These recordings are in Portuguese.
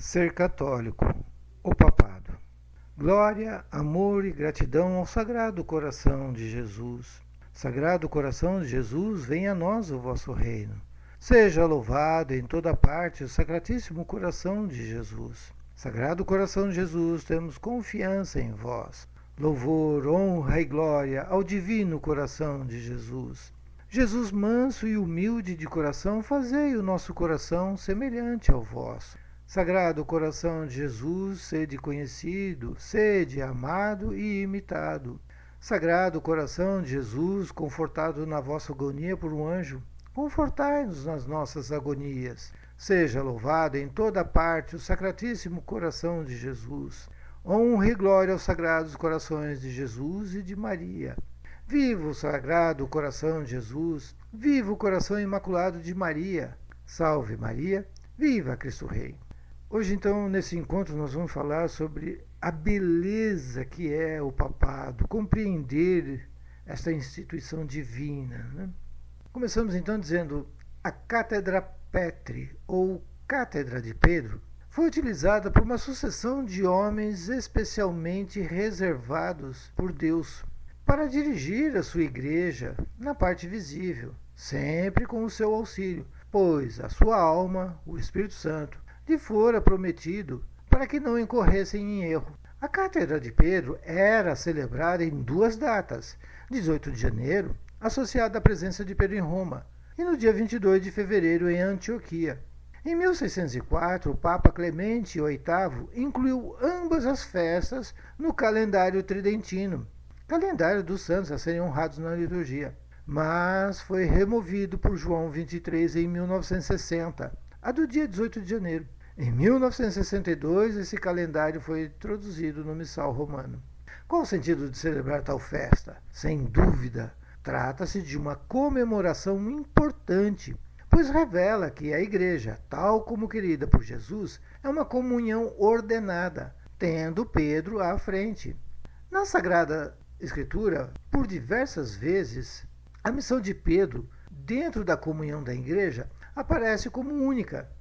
Ser católico, o papado. Glória, amor e gratidão ao Sagrado Coração de Jesus. Sagrado Coração de Jesus, venha a nós o vosso reino. Seja louvado em toda parte o Sacratíssimo Coração de Jesus. Sagrado Coração de Jesus, temos confiança em vós. Louvor, honra e glória ao Divino Coração de Jesus. Jesus manso e humilde de coração, fazei o nosso coração semelhante ao vosso. Sagrado Coração de Jesus, sede conhecido, sede amado e imitado. Sagrado Coração de Jesus, confortado na vossa agonia por um anjo, confortai-nos nas nossas agonias. Seja louvado em toda parte o Sacratíssimo Coração de Jesus. Honra e glória aos Sagrados Corações de Jesus e de Maria. Viva o Sagrado Coração de Jesus, viva o Coração Imaculado de Maria. Salve Maria, viva Cristo Rei. Hoje, então, nesse encontro, nós vamos falar sobre a beleza que é o papado, compreender esta instituição divina, né? Começamos, então, dizendo a Cátedra Petri, ou Cátedra de Pedro, foi utilizada por uma sucessão de homens especialmente reservados por Deus para dirigir a sua igreja na parte visível, sempre com o seu auxílio, pois a sua alma, o Espírito Santo, lhe fora prometido para que não incorressem em erro. A Cátedra de Pedro era celebrada em duas datas, 18 de janeiro, associada à presença de Pedro em Roma, e no dia 22 de fevereiro em Antioquia. Em 1604, o Papa Clemente VIII incluiu ambas as festas no calendário tridentino, calendário dos santos a serem honrados na liturgia, mas foi removido por João XXIII em 1960, a do dia 18 de janeiro. Em 1962, esse calendário foi introduzido no Missal Romano. Qual o sentido de celebrar tal festa? Sem dúvida, trata-se de uma comemoração importante, pois revela que a Igreja, tal como querida por Jesus, é uma comunhão ordenada, tendo Pedro à frente. Na Sagrada Escritura, por diversas vezes, a missão de Pedro, dentro da comunhão da Igreja, aparece como única.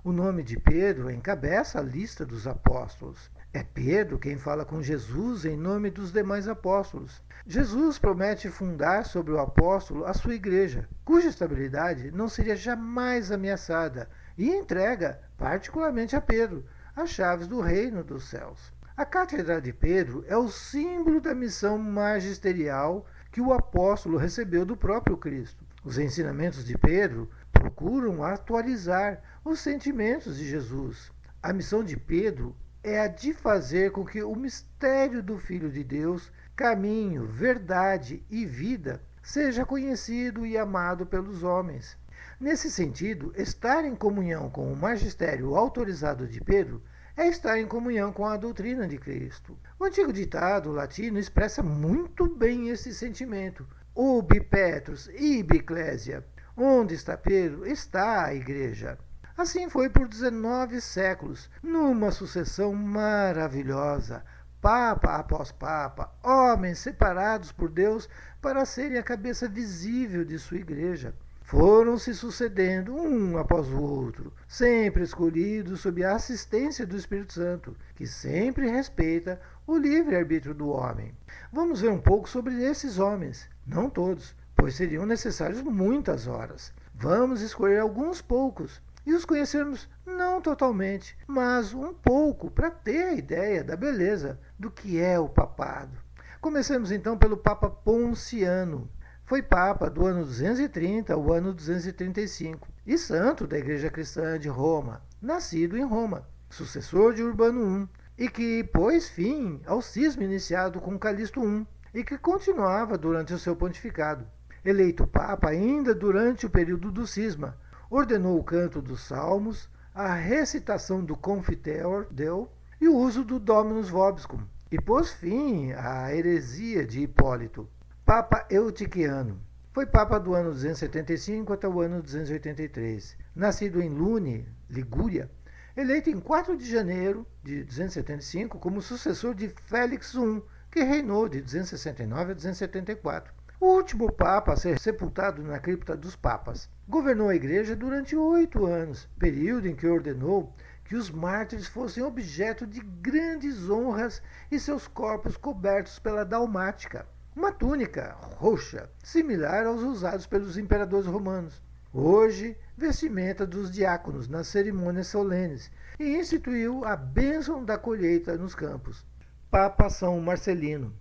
O nome de Pedro encabeça a lista dos apóstolos. É Pedro quem fala com Jesus em nome dos demais apóstolos. Jesus promete fundar sobre o apóstolo a sua igreja, cuja estabilidade não seria jamais ameaçada, e entrega, particularmente a Pedro, as chaves do reino dos céus. A Cátedra de Pedro é o símbolo da missão magisterial que o apóstolo recebeu do próprio Cristo. Os ensinamentos de Pedro procuram atualizar os sentimentos de Jesus. A missão de Pedro é a de fazer com que o mistério do Filho de Deus, caminho, verdade e vida, seja conhecido e amado pelos homens. Nesse sentido, estar em comunhão com o magistério autorizado de Pedro é estar em comunhão com a doutrina de Cristo. O antigo ditado latino expressa muito bem esse sentimento. Ubi Petrus, ibi Ecclesia. Onde está Pedro, está a igreja. Assim foi por 19 séculos, numa sucessão maravilhosa, papa após papa, homens separados por Deus para serem a cabeça visível de sua igreja. Foram se sucedendo um após o outro, sempre escolhidos sob a assistência do Espírito Santo, que sempre respeita o livre-arbítrio do homem. Vamos ver um pouco sobre esses homens, não todos, pois seriam necessárias muitas horas. Vamos escolher alguns poucos e os conhecermos não totalmente, mas um pouco para ter a ideia da beleza do que é o papado. Comecemos então pelo Papa Ponciano. Foi Papa do ano 230 ao ano 235 e santo da Igreja Cristã de Roma, nascido em Roma, sucessor de Urbano I, e que pôs fim ao cisma iniciado com Calixto I e que continuava durante o seu pontificado. Eleito Papa ainda durante o período do cisma, ordenou o canto dos salmos, a recitação do Confiteor Deo e o uso do Dominus Vobiscum, e pôs fim à heresia de Hipólito. Papa Eutiquiano. Foi Papa do ano 275 até o ano 283. Nascido em Lune, Ligúria, eleito em 4 de janeiro de 275 como sucessor de Félix I, que reinou de 269 a 274. O último Papa a ser sepultado na cripta dos Papas. Governou a Igreja durante 8 anos, período em que ordenou que os mártires fossem objeto de grandes honras e seus corpos cobertos pela dalmática, uma túnica roxa, similar aos usados pelos imperadores romanos. Hoje, vestimenta dos diáconos nas cerimônias solenes, e instituiu a bênção da colheita nos campos. Papa São Marcelino,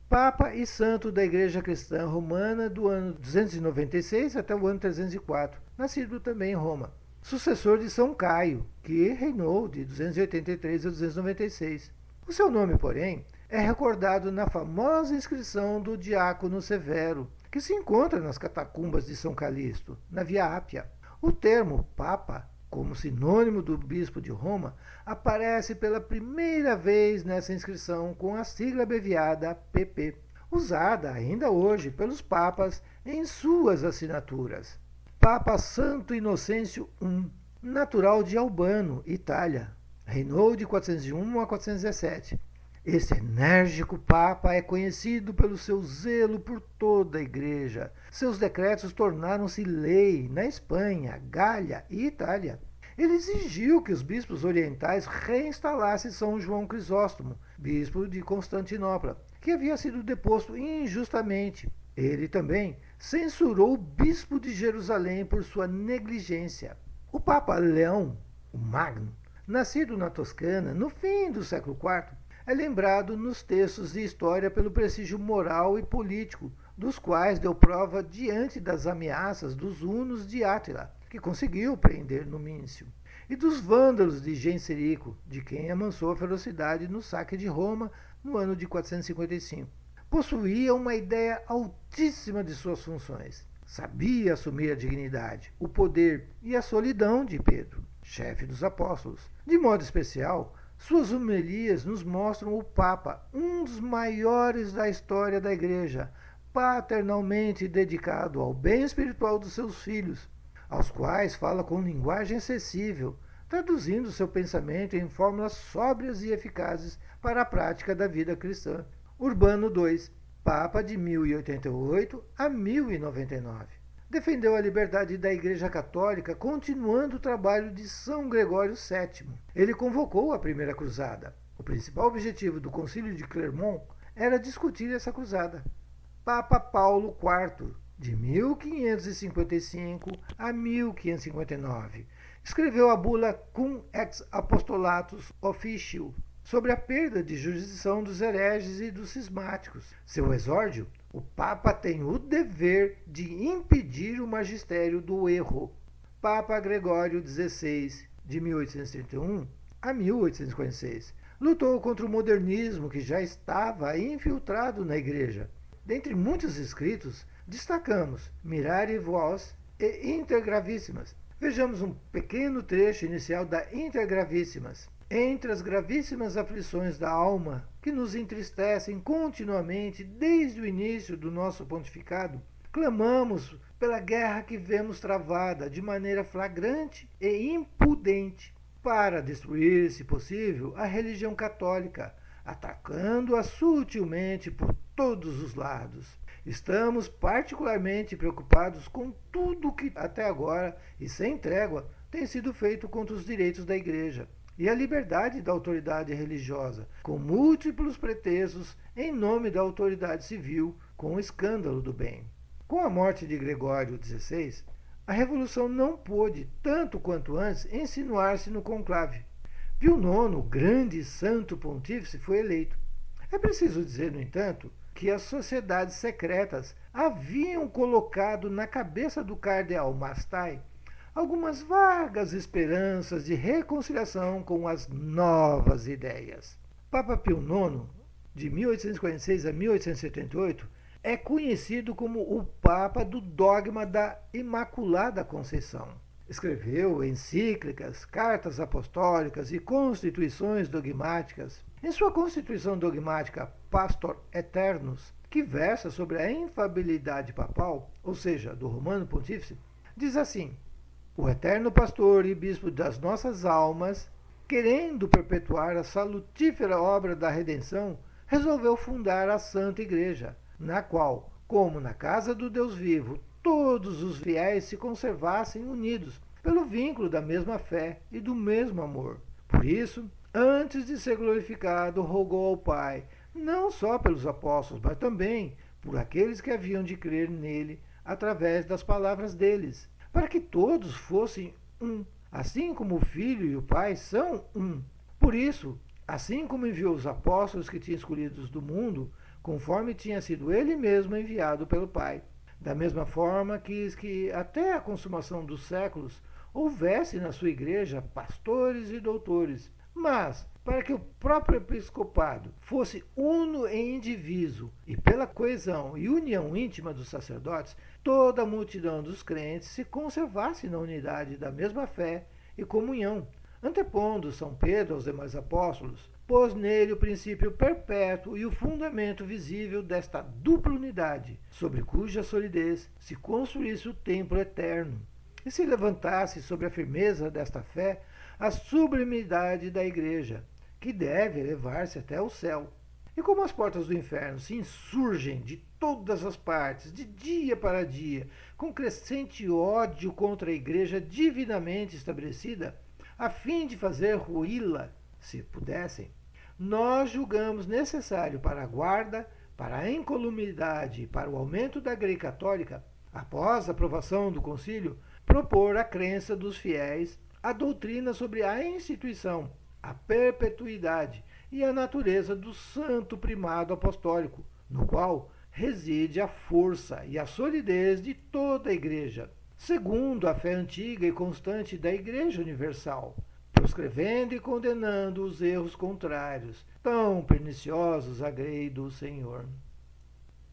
Papa e Santo da Igreja Cristã Romana do ano 296 até o ano 304, nascido também em Roma. Sucessor de São Caio, que reinou de 283 a 296. O seu nome, porém, é recordado na famosa inscrição do diácono Severo, que se encontra nas catacumbas de São Calixto, na Via Ápia. O termo Papa, como sinônimo do bispo de Roma, aparece pela primeira vez nessa inscrição com a sigla abreviada PP, usada ainda hoje pelos papas em suas assinaturas. Papa Santo Inocêncio I, natural de Albano, Itália, reinou de 401 a 417. Este enérgico Papa é conhecido pelo seu zelo por toda a Igreja. Seus decretos tornaram-se lei na Espanha, Gália e Itália. Ele exigiu que os bispos orientais reinstalassem São João Crisóstomo, bispo de Constantinopla, que havia sido deposto injustamente. Ele também censurou o bispo de Jerusalém por sua negligência. O Papa Leão, o Magno, nascido na Toscana no fim do século IV, é lembrado nos textos de história pelo prestígio moral e político, dos quais deu prova diante das ameaças dos hunos de Átila, que conseguiu prender Numíncio, e dos vândalos de Genserico, de quem amansou a ferocidade no saque de Roma no ano de 455. Possuía uma ideia altíssima de suas funções. Sabia assumir a dignidade, o poder e a solidão de Pedro, chefe dos apóstolos. De modo especial, suas homilias nos mostram o Papa, um dos maiores da história da Igreja, paternalmente dedicado ao bem espiritual dos seus filhos, aos quais fala com linguagem acessível, traduzindo seu pensamento em fórmulas sóbrias e eficazes para a prática da vida cristã. Urbano II, Papa de 1088 a 1099. Defendeu a liberdade da Igreja Católica, continuando o trabalho de São Gregório VII. Ele convocou a Primeira Cruzada. O principal objetivo do Concílio de Clermont era discutir essa cruzada. Papa Paulo IV, de 1555 a 1559, escreveu a bula Cum ex Apostolatus Officium, sobre a perda de jurisdição dos hereges e dos cismáticos. Seu exórdio: o Papa tem o dever de impedir o magistério do erro. Papa Gregório XVI, de 1831 a 1846, lutou contra o modernismo que já estava infiltrado na Igreja. Dentre muitos escritos, destacamos Mirare Vos e Intergravíssimas. Vejamos um pequeno trecho inicial da Intergravíssimas. Entre as gravíssimas aflições da alma que nos entristecem continuamente desde o início do nosso pontificado, clamamos pela guerra que vemos travada de maneira flagrante e impudente para destruir, se possível, a religião católica, atacando-a sutilmente por todos os lados. Estamos particularmente preocupados com tudo que até agora, e sem trégua, tem sido feito contra os direitos da Igreja e a liberdade da autoridade religiosa, com múltiplos pretextos em nome da autoridade civil, com o escândalo do bem. Com a morte de Gregório XVI, a Revolução não pôde, tanto quanto antes, insinuar-se no conclave. Pio IX, o grande santo pontífice, foi eleito. É preciso dizer, no entanto, que as sociedades secretas haviam colocado na cabeça do cardeal Mastai algumas vagas esperanças de reconciliação com as novas ideias. Papa Pio IX, de 1846 a 1878, é conhecido como o Papa do dogma da Imaculada Conceição. Escreveu encíclicas, cartas apostólicas e constituições dogmáticas. Em sua constituição dogmática Pastor Eternus, que versa sobre a infalibilidade papal, ou seja, do Romano Pontífice, diz assim: o eterno pastor e bispo das nossas almas, querendo perpetuar a salutífera obra da redenção, resolveu fundar a Santa Igreja, na qual, como na casa do Deus vivo, todos os fiéis se conservassem unidos pelo vínculo da mesma fé e do mesmo amor. Por isso, antes de ser glorificado, rogou ao Pai, não só pelos apóstolos, mas também por aqueles que haviam de crer nele através das palavras deles, para que todos fossem um, assim como o Filho e o Pai são um. Por isso, assim como enviou os apóstolos que tinha escolhidos do mundo, conforme tinha sido ele mesmo enviado pelo Pai. Da mesma forma, quis que até a consumação dos séculos houvesse na sua igreja pastores e doutores, mas para que o próprio episcopado fosse uno e indiviso, e pela coesão e união íntima dos sacerdotes, toda a multidão dos crentes se conservasse na unidade da mesma fé e comunhão. Antepondo São Pedro aos demais apóstolos, pôs nele o princípio perpétuo e o fundamento visível desta dupla unidade, sobre cuja solidez se construísse o templo eterno, e se levantasse sobre a firmeza desta fé a sublimidade da Igreja, que deve elevar-se até o céu. E como as portas do inferno se insurgem de todas as partes, de dia para dia, com crescente ódio contra a Igreja divinamente estabelecida, a fim de fazer ruí-la, se pudessem, nós julgamos necessário para a guarda, para a incolumidade e para o aumento da Grei Católica, após a aprovação do concílio, propor a crença dos fiéis, a doutrina sobre a instituição, a perpetuidade e a natureza do santo primado apostólico, no qual reside a força e a solidez de toda a Igreja, segundo a fé antiga e constante da Igreja Universal, proscrevendo e condenando os erros contrários, tão perniciosos à grei do Senhor.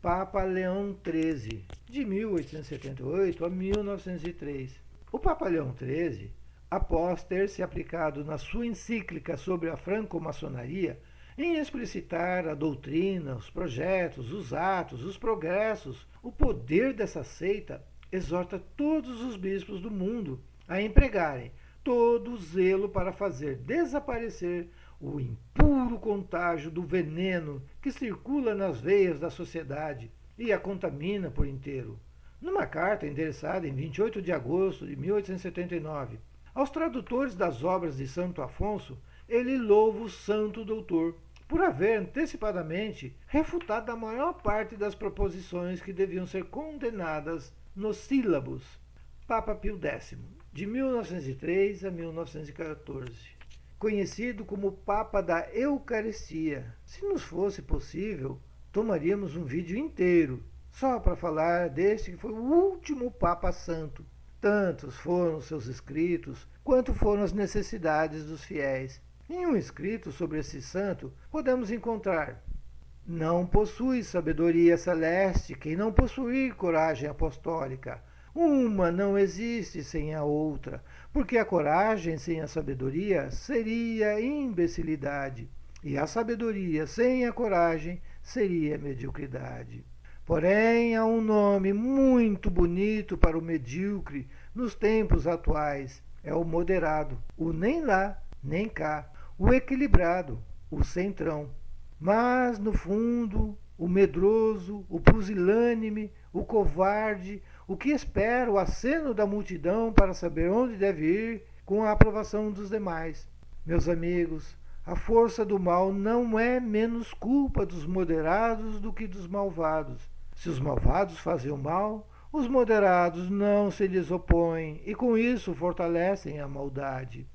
Papa Leão XIII, de 1878 a 1903. O Papa Leão XIII, após ter se aplicado na sua encíclica sobre a franco-maçonaria, em explicitar a doutrina, os projetos, os atos, os progressos, o poder dessa seita, exorta todos os bispos do mundo a empregarem todo o zelo para fazer desaparecer o impuro contágio do veneno que circula nas veias da sociedade e a contamina por inteiro. Numa carta endereçada em 28 de agosto de 1879 aos tradutores das obras de Santo Afonso, ele louva o santo doutor por haver antecipadamente refutado a maior parte das proposições que deviam ser condenadas nos sílabos. Papa Pio X, de 1903 a 1914. Conhecido como Papa da Eucaristia. Se nos fosse possível, tomaríamos um vídeo inteiro só para falar deste que foi o último Papa Santo. Tantos foram seus escritos, quanto foram as necessidades dos fiéis. Em um escrito sobre esse santo, podemos encontrar: não possui sabedoria celeste quem não possuir coragem apostólica. Uma não existe sem a outra, porque a coragem sem a sabedoria seria imbecilidade, e a sabedoria sem a coragem seria mediocridade. Porém, há um nome muito bonito para o medíocre nos tempos atuais: é o moderado, o nem lá, nem cá, o equilibrado, o centrão. Mas, no fundo, o medroso, o pusilânime, o covarde, o que espera o aceno da multidão para saber onde deve ir com a aprovação dos demais. Meus amigos, a força do mal não é menos culpa dos moderados do que dos malvados. Se os malvados fazem o mal, os moderados não se lhes opõem e com isso fortalecem a maldade.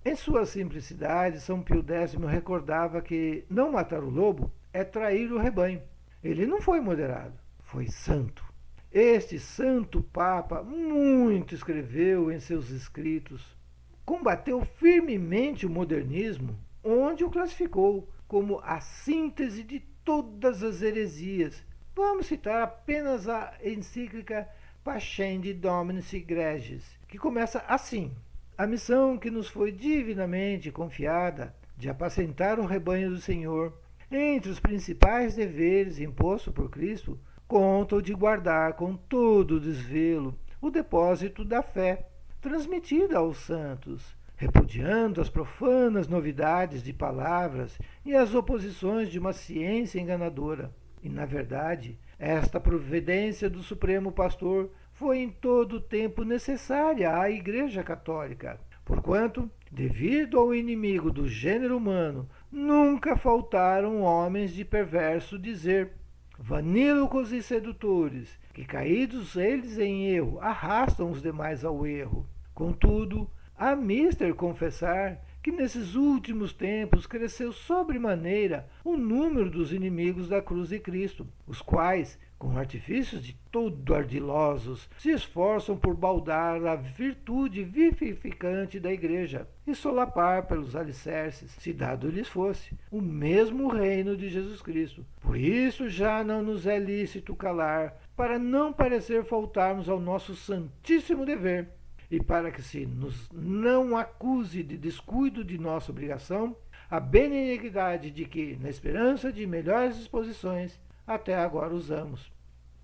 Em sua simplicidade, São Pio X recordava que não matar o lobo é trair o rebanho. Ele não foi moderado, foi santo. Este santo Papa muito escreveu em seus escritos. Combateu firmemente o modernismo, onde o classificou como a síntese de todas as heresias. Vamos citar apenas a encíclica Pascendi Dominis Gregis, que começa assim: a missão que nos foi divinamente confiada de apacentar o rebanho do Senhor, entre os principais deveres impostos por Cristo, conta o de guardar com todo desvelo o depósito da fé, transmitida aos santos, repudiando as profanas novidades de palavras e as oposições de uma ciência enganadora. E, na verdade, esta providência do Supremo Pastor foi em todo o tempo necessária à Igreja Católica, porquanto Devido ao inimigo do gênero humano, nunca faltaram homens de perverso dizer, vanílicos e sedutores, que caídos eles em erro, arrastam os demais ao erro. Contudo, há mister confessar que nesses últimos tempos cresceu sobremaneira o número dos inimigos da cruz de Cristo, os quais, com artifícios de todo ardilosos, se esforçam por baldar a virtude vivificante da Igreja e solapar pelos alicerces, se dado lhes fosse, o mesmo reino de Jesus Cristo. Por isso já não nos é lícito calar, para não parecer faltarmos ao nosso santíssimo dever, e para que se nos não acuse de descuido de nossa obrigação, a benignidade de que, na esperança de melhores disposições, até agora usamos.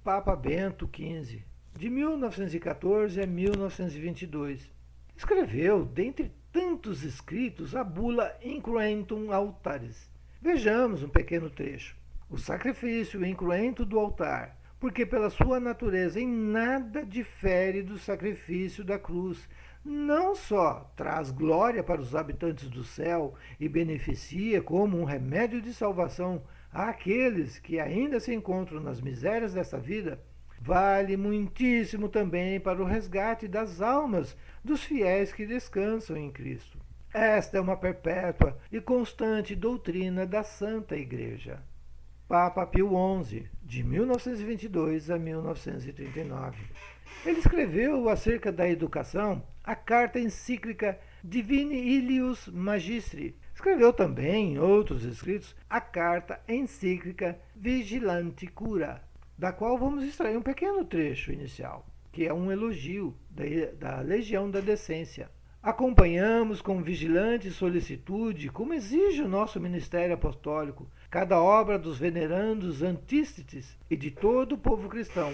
Papa Bento XV, de 1914 a 1922, escreveu, dentre tantos escritos, a bula Incruentum Altaris. Vejamos um pequeno trecho. O sacrifício incruento do altar, porque pela sua natureza em nada difere do sacrifício da cruz, não só traz glória para os habitantes do céu e beneficia como um remédio de salvação àqueles que ainda se encontram nas misérias desta vida, vale muitíssimo também para o resgate das almas dos fiéis que descansam em Cristo. Esta é uma perpétua e constante doutrina da Santa Igreja. Papa Pio XI, de 1922 a 1939. Ele escreveu acerca da educação a carta encíclica Divini Ilius Magistri. Escreveu também, em outros escritos, a carta encíclica Vigilante Cura, da qual vamos extrair um pequeno trecho inicial, que é um elogio da Legião da Decência. Acompanhamos com vigilante solicitude, como exige o nosso ministério apostólico, cada obra dos venerandos Antístetes e de todo o povo cristão.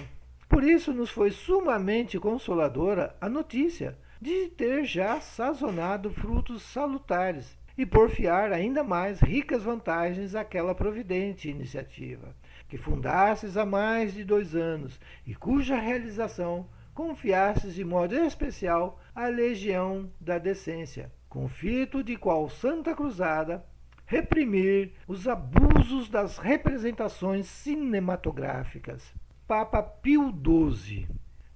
Por isso nos foi sumamente consoladora a notícia de ter já sazonado frutos salutares e porfiar ainda mais ricas vantagens àquela providente iniciativa, que fundastes há mais de 2 anos e cuja realização confiastes de modo especial à Legião da Decência, com fito de qual Santa Cruzada reprimir os abusos das representações cinematográficas. Papa Pio XII,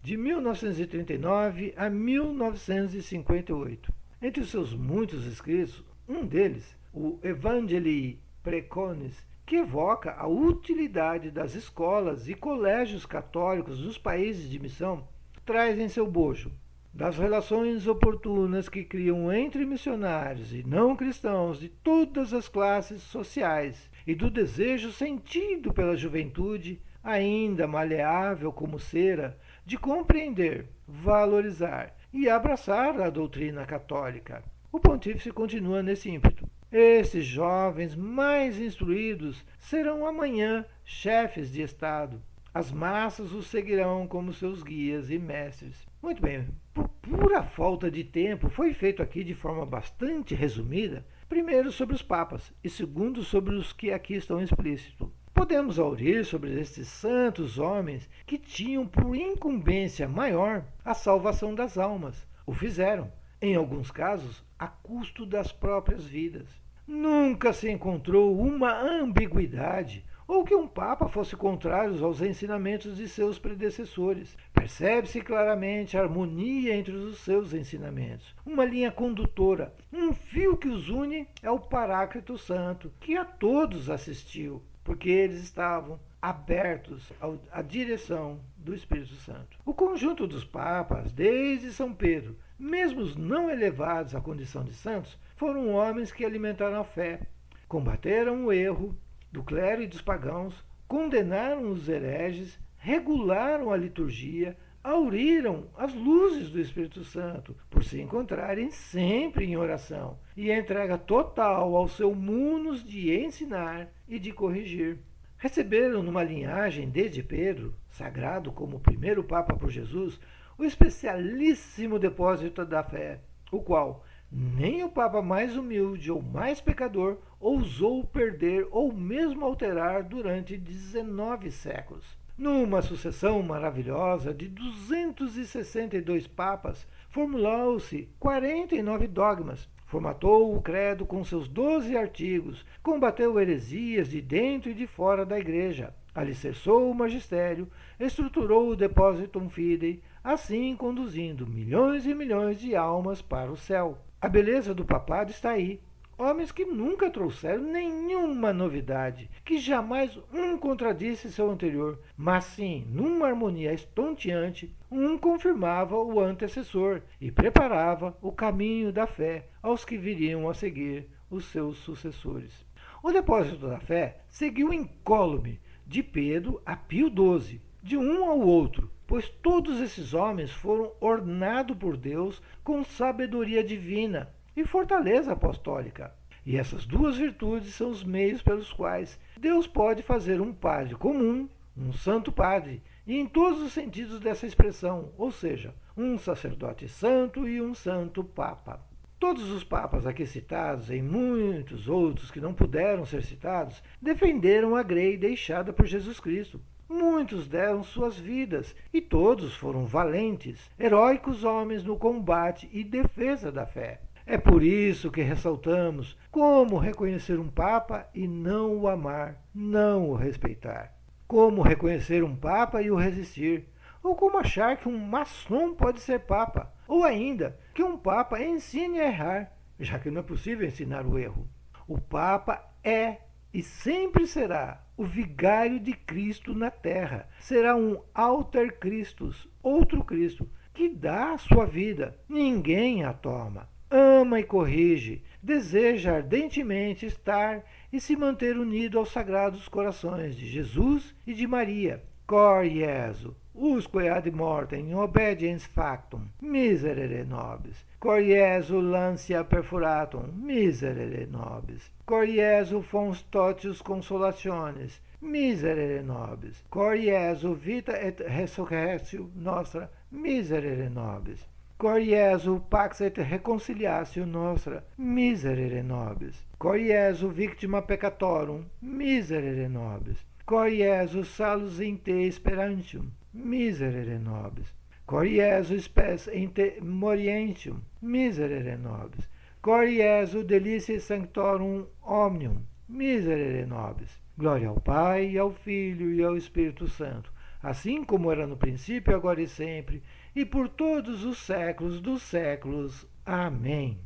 de 1939 a 1958. Entre os seus muitos escritos, um deles, o Evangelii Preconis, que evoca a utilidade das escolas e colégios católicos dos países de missão, traz em seu bojo das relações oportunas que criam entre missionários e não cristãos de todas as classes sociais e do desejo sentido pela juventude, ainda maleável como cera, de compreender, valorizar e abraçar a doutrina católica. O pontífice continua nesse ímpeto. Esses jovens mais instruídos serão amanhã chefes de Estado. As massas os seguirão como seus guias e mestres. Muito bem, por pura falta de tempo, foi feito aqui de forma bastante resumida, primeiro sobre os papas e segundo sobre os que aqui estão explícitos. Podemos aurir sobre estes santos homens que tinham por incumbência maior a salvação das almas. O fizeram, em alguns casos, a custo das próprias vidas. Nunca se encontrou uma ambiguidade ou que um papa fosse contrário aos ensinamentos de seus predecessores. Percebe-se claramente a harmonia entre os seus ensinamentos. Uma linha condutora, um fio que os une é o Paráclito Santo, que a todos assistiu, porque eles estavam abertos à direção do Espírito Santo. O conjunto dos papas, desde São Pedro, mesmo os não elevados à condição de santos, foram homens que alimentaram a fé, combateram o erro do clero e dos pagãos, condenaram os hereges, regularam a liturgia, auriram as luzes do Espírito Santo, por se encontrarem sempre em oração e entrega total ao seu munus de ensinar e de corrigir. Receberam numa linhagem desde Pedro, sagrado como o primeiro Papa por Jesus, o especialíssimo depósito da fé, o qual nem o Papa mais humilde ou mais pecador ousou perder ou mesmo alterar durante 19 séculos. Numa sucessão maravilhosa de 262 papas, formulou-se 49 dogmas, formatou o credo com seus 12 artigos, combateu heresias de dentro e de fora da Igreja, alicerçou o magistério, estruturou o Depositum Fidei, assim conduzindo milhões e milhões de almas para o céu. A beleza do papado está aí. Homens que nunca trouxeram nenhuma novidade, que jamais um contradisse seu anterior, mas sim, numa harmonia estonteante, um confirmava o antecessor e preparava o caminho da fé aos que viriam a seguir os seus sucessores. O depósito da fé seguiu incólume de Pedro a Pio XII, de um ao outro, pois todos esses homens foram ornados por Deus com sabedoria divina e fortaleza apostólica. E essas duas virtudes são os meios pelos quais Deus pode fazer um padre comum, um santo padre, e em todos os sentidos dessa expressão, ou seja, um sacerdote santo e um santo papa. Todos os papas aqui citados, e muitos outros que não puderam ser citados, defenderam a grei deixada por Jesus Cristo. Muitos deram suas vidas, e todos foram valentes, heróicos homens no combate e defesa da fé. É por isso que ressaltamos como reconhecer um Papa e não o amar, não o respeitar. Como reconhecer um Papa e o resistir. Ou como achar que um maçom pode ser Papa. Ou ainda, que um Papa ensine a errar, já que não é possível ensinar o erro. O Papa é e sempre será o vigário de Cristo na terra. Será um alter Christus, outro Cristo, que dá a sua vida. Ninguém a toma. Ama e corrige, deseja ardentemente estar e se manter unido aos sagrados corações de Jesus e de Maria. Cor Jesu, usque ad mortem obediens factum, miserere nobis. Cor Jesu lancia perforatum, miserere nobis. Cor Jesu fons totius consolationes, miserere nobis. Cor Jesu vita et resurrectio nostra, miserere nobis. Cor Jesu pax et reconciliatio nostra, miserere nobis. Cor Jesu victima peccatorum, miserere nobis. Cor Jesu salus in te sperantium, miserere nobis. Cor Jesu spes in te morientium, miserere nobis. Cor Jesu deliciae sanctorum omnium, miserere nobis. Glória ao Pai, ao Filho e ao Espírito Santo, assim como era no princípio, agora e sempre, e por todos os séculos dos séculos. Amém.